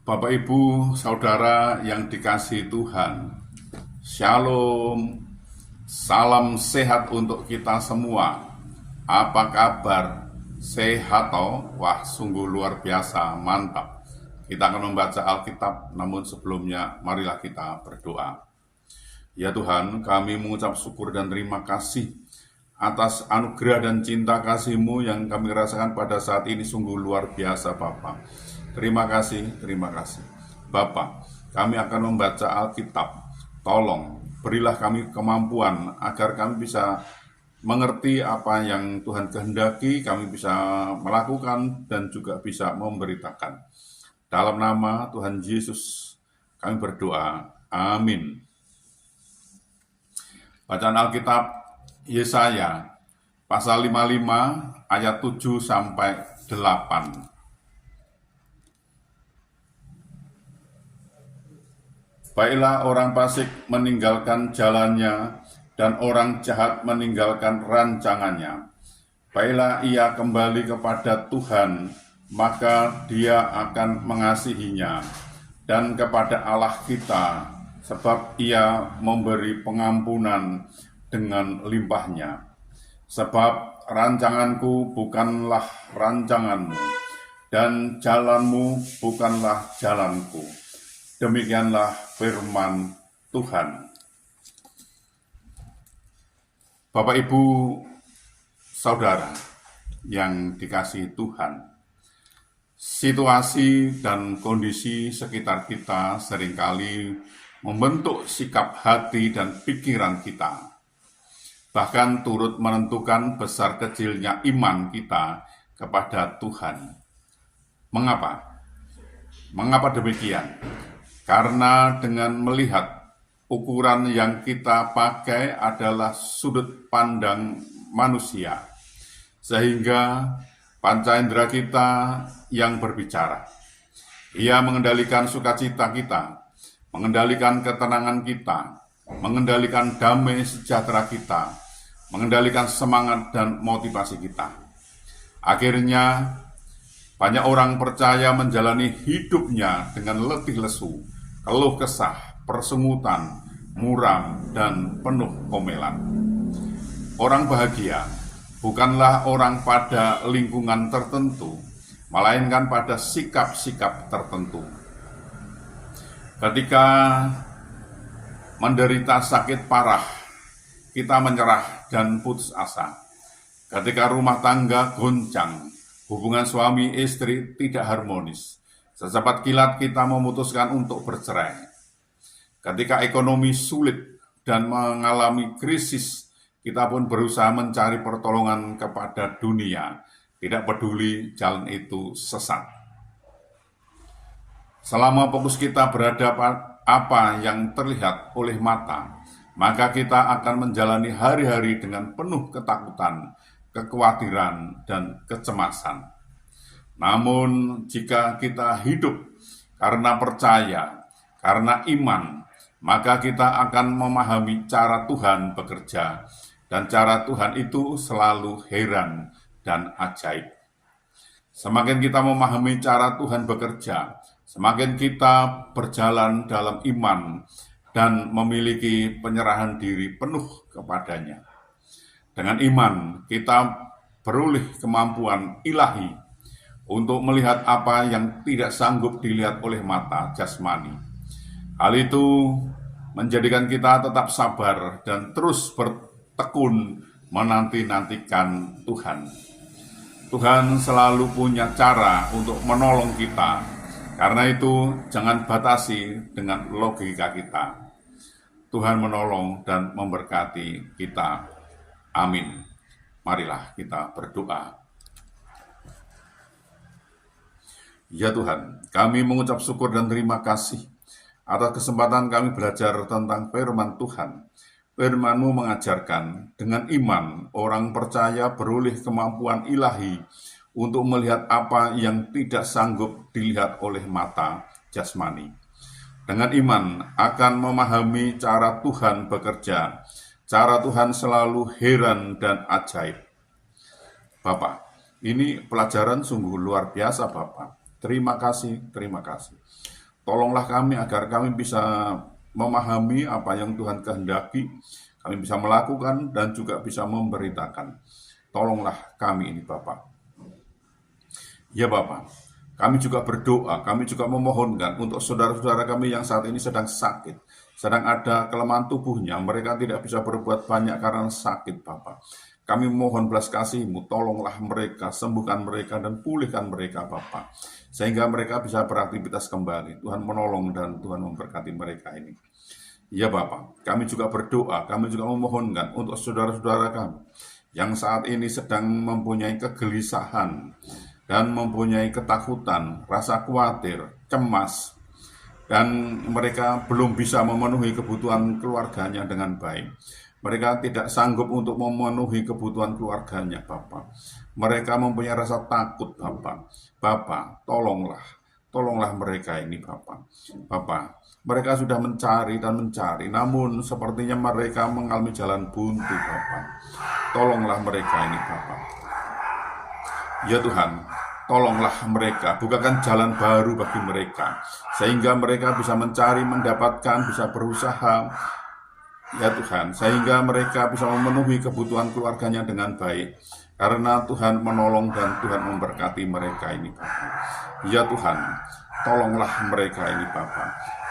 Bapak, Ibu, Saudara yang dikasihi Tuhan, Shalom, salam sehat untuk kita semua. Apa kabar? Sehat toh? Wah, sungguh luar biasa, mantap. Kita akan membaca Alkitab, namun sebelumnya marilah kita berdoa. Ya Tuhan, kami mengucap syukur dan terima kasih atas anugerah dan cinta kasih-Mu yang kami rasakan pada saat ini sungguh luar biasa, Bapa. Terima kasih, terima kasih. Bapa, kami akan membaca Alkitab. Tolong, berilah kami kemampuan agar kami bisa mengerti apa yang Tuhan kehendaki, kami bisa melakukan dan juga bisa memberitakan. Dalam nama Tuhan Yesus, kami berdoa. Amin. Bacaan Alkitab Yesaya, pasal 55, ayat 7 sampai 8. Baiklah orang fasik meninggalkan jalannya, dan orang jahat meninggalkan rancangannya. Baiklah ia kembali kepada Tuhan, maka Dia akan mengasihinya, dan kepada Allah kita, sebab Ia memberi pengampunan dengan limpahnya. Sebab rancanganku bukanlah rancanganmu, dan jalanmu bukanlah jalanku. Demikianlah firman Tuhan. Bapak, Ibu, Saudara yang dikasihi Tuhan, situasi dan kondisi sekitar kita seringkali membentuk sikap hati dan pikiran kita, bahkan turut menentukan besar kecilnya iman kita kepada Tuhan. Mengapa? Mengapa demikian? Karena dengan melihat ukuran yang kita pakai adalah sudut pandang manusia, sehingga panca indera kita yang berbicara. Ia mengendalikan sukacita kita, mengendalikan ketenangan kita, mengendalikan damai sejahtera kita, mengendalikan semangat dan motivasi kita. Akhirnya, banyak orang percaya menjalani hidupnya dengan letih lesu, keluh kesah, persengutan, muram, dan penuh komelan. Orang bahagia bukanlah orang pada lingkungan tertentu, melainkan pada sikap-sikap tertentu. Ketika menderita sakit parah, kita menyerah dan putus asa. Ketika rumah tangga goncang, hubungan suami istri tidak harmonis, secepat kilat kita memutuskan untuk bercerai. Ketika ekonomi sulit dan mengalami krisis, kita pun berusaha mencari pertolongan kepada dunia, tidak peduli jalan itu sesat. Selama fokus kita berada pada apa yang terlihat oleh mata, maka kita akan menjalani hari-hari dengan penuh ketakutan, kekhawatiran, dan kecemasan. Namun, jika kita hidup karena percaya, karena iman, maka kita akan memahami cara Tuhan bekerja, dan cara Tuhan itu selalu heran dan ajaib. Semakin kita memahami cara Tuhan bekerja, semakin kita berjalan dalam iman dan memiliki penyerahan diri penuh kepadanya. Dengan iman, kita beroleh kemampuan ilahi untuk melihat apa yang tidak sanggup dilihat oleh mata jasmani. Hal itu menjadikan kita tetap sabar dan terus bertekun menanti-nantikan Tuhan. Tuhan selalu punya cara untuk menolong kita. Karena itu, jangan batasi dengan logika kita. Tuhan menolong dan memberkati kita. Amin. Marilah kita berdoa. Ya Tuhan, kami mengucap syukur dan terima kasih atas kesempatan kami belajar tentang firman Tuhan. Firman-Mu mengajarkan dengan iman orang percaya beroleh kemampuan ilahi untuk melihat apa yang tidak sanggup dilihat oleh mata jasmani. Dengan iman akan memahami cara Tuhan bekerja. Cara Tuhan selalu heran dan ajaib. Bapak, ini pelajaran sungguh luar biasa, Bapak. Terima kasih, terima kasih. Tolonglah kami agar kami bisa memahami apa yang Tuhan kehendaki, kami bisa melakukan dan juga bisa memberitakan. Tolonglah kami ini Bapa. Ya Bapa, kami juga berdoa, kami juga memohonkan untuk saudara-saudara kami yang saat ini sedang sakit, sedang ada kelemahan tubuhnya, mereka tidak bisa berbuat banyak karena sakit Bapa. Kami mohon belas kasih-Mu, tolonglah mereka, sembuhkan mereka dan pulihkan mereka Bapa, sehingga mereka bisa beraktivitas kembali. Tuhan menolong dan Tuhan memberkati mereka ini. Ya Bapa, kami juga berdoa, kami juga memohonkan untuk saudara-saudara kami yang saat ini sedang mempunyai kegelisahan dan mempunyai ketakutan, rasa khawatir, cemas, dan mereka belum bisa memenuhi kebutuhan keluarganya dengan baik. Mereka tidak sanggup untuk memenuhi kebutuhan keluarganya, Bapak. Mereka mempunyai rasa takut, Bapak. Bapak, tolonglah mereka ini, Bapak. Bapak, mereka sudah mencari dan mencari, namun sepertinya mereka mengalami jalan buntu, Bapak. Tolonglah mereka ini, Bapak. Ya Tuhan, tolonglah mereka, bukakan jalan baru bagi mereka, sehingga mereka bisa mencari, mendapatkan, bisa berusaha, ya Tuhan, sehingga mereka bisa memenuhi kebutuhan keluarganya dengan baik, karena Tuhan menolong dan Tuhan memberkati mereka ini, Bapak. Ya Tuhan, tolonglah mereka ini, Bapak,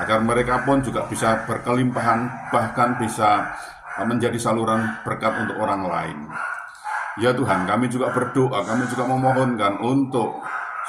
agar mereka pun juga bisa berkelimpahan, bahkan bisa menjadi saluran berkat untuk orang lain. Ya Tuhan, kami juga berdoa, kami juga memohonkan untuk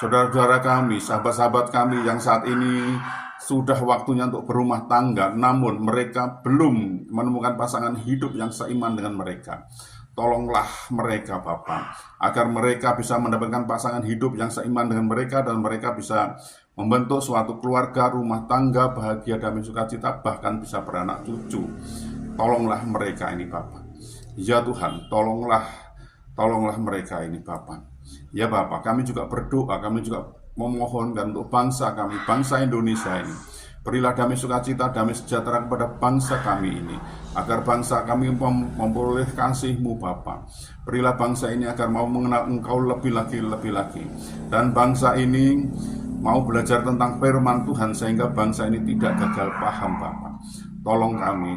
saudara-saudara kami, sahabat-sahabat kami yang saat ini sudah waktunya untuk berumah tangga, namun mereka belum menemukan pasangan hidup yang seiman dengan mereka. Tolonglah mereka Bapa, agar mereka bisa mendapatkan pasangan hidup yang seiman dengan mereka dan mereka bisa membentuk suatu keluarga, rumah tangga, bahagia, damai, sukacita, bahkan bisa beranak cucu. Tolonglah mereka ini Bapa. Ya Tuhan, tolonglah mereka ini Bapa. Ya Bapa, kami juga berdoa, kami juga memohonkan untuk bangsa kami, bangsa Indonesia ini. Berilah damai sukacita, damai sejahtera kepada bangsa kami ini, agar bangsa kami memperoleh kasih-Mu Bapa. Berilah bangsa ini agar mau mengenal Engkau lebih lagi. Dan bangsa ini mau belajar tentang firman Tuhan, sehingga bangsa ini tidak gagal paham Bapa. Tolong kami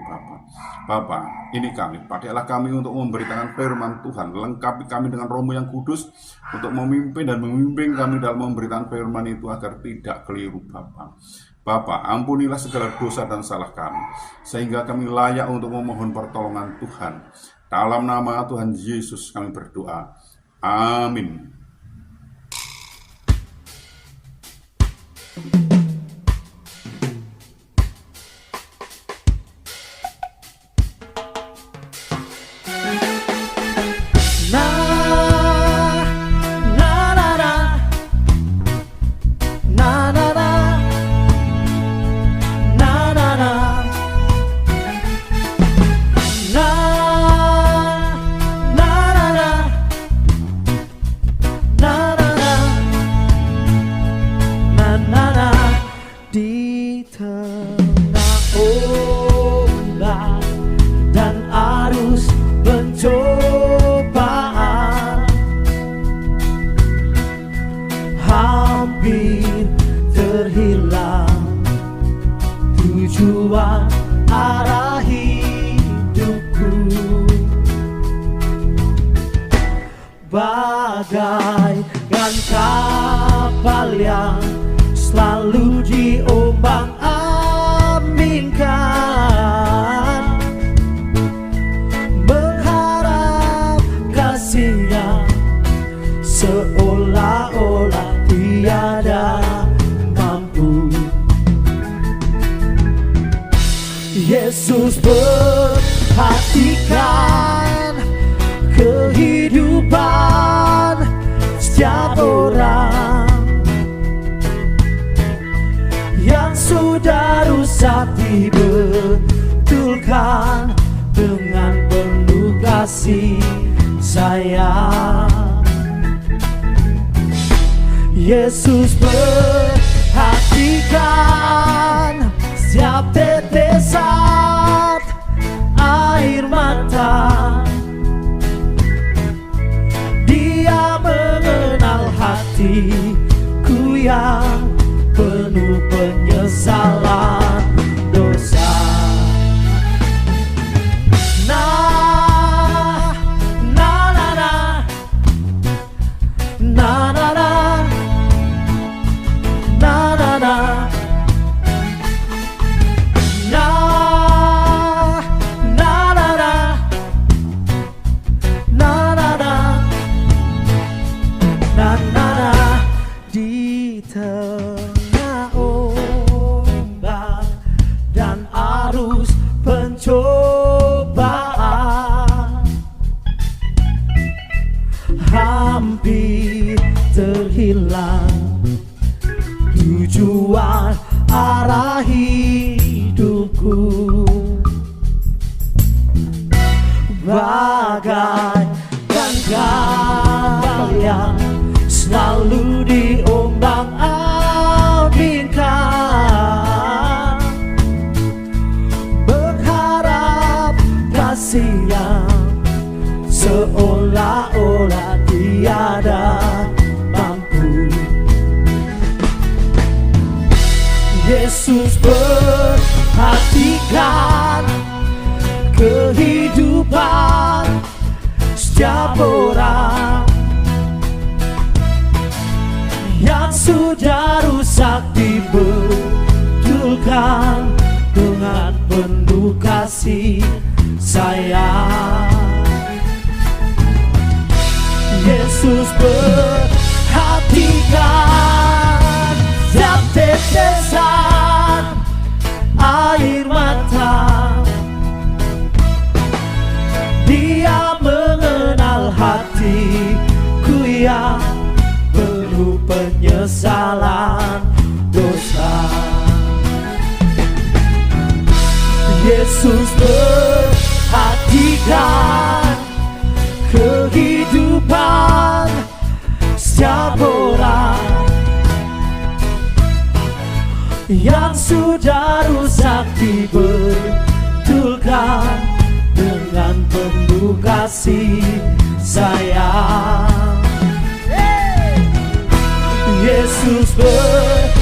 Bapa. Bapa, ini kami, pakailah kami untuk memberitakan firman Tuhan. Lengkapi kami dengan Roh-Mu yang kudus untuk memimpin dan membimbing kami dalam memberitakan firman itu agar tidak keliru Bapa. Bapa, ampunilah segala dosa dan salah kami, sehingga kami layak untuk memohon pertolongan Tuhan. Dalam nama Tuhan Yesus kami berdoa. Amin. Tujuan arah hidupku bagaikan kapal yang selalu diombang-ambingkan, mengharap kasih-Nya seolah-olah tiada mampu. Yesus perhatikan kehidupan setiap orang yang sudah rusak, dibetulkan dengan penuh kasih sayang. Yesus perhatikan setiap tetesan air mata. Dia mengenal hatiku yang penuh hilang tujuan arah hidupku. Bagaikan kapal yang selalu diombang-ambingkan, berharap kasih yang seolah-olah tiada mampu. Yesus perhatikan kehidupan setiap orang yang sudah rusak, dibetulkan dengan penuh kasih sayang. Yesus perhatikan setiap tetesan air mata. Dia mengenal hatiku yang penuh penyesalan dosa. Yesus perhatikan kehidupan setiap orang yang sudah rusak, dibetulkan dengan penuh kasih sayang. Yesus perhatikan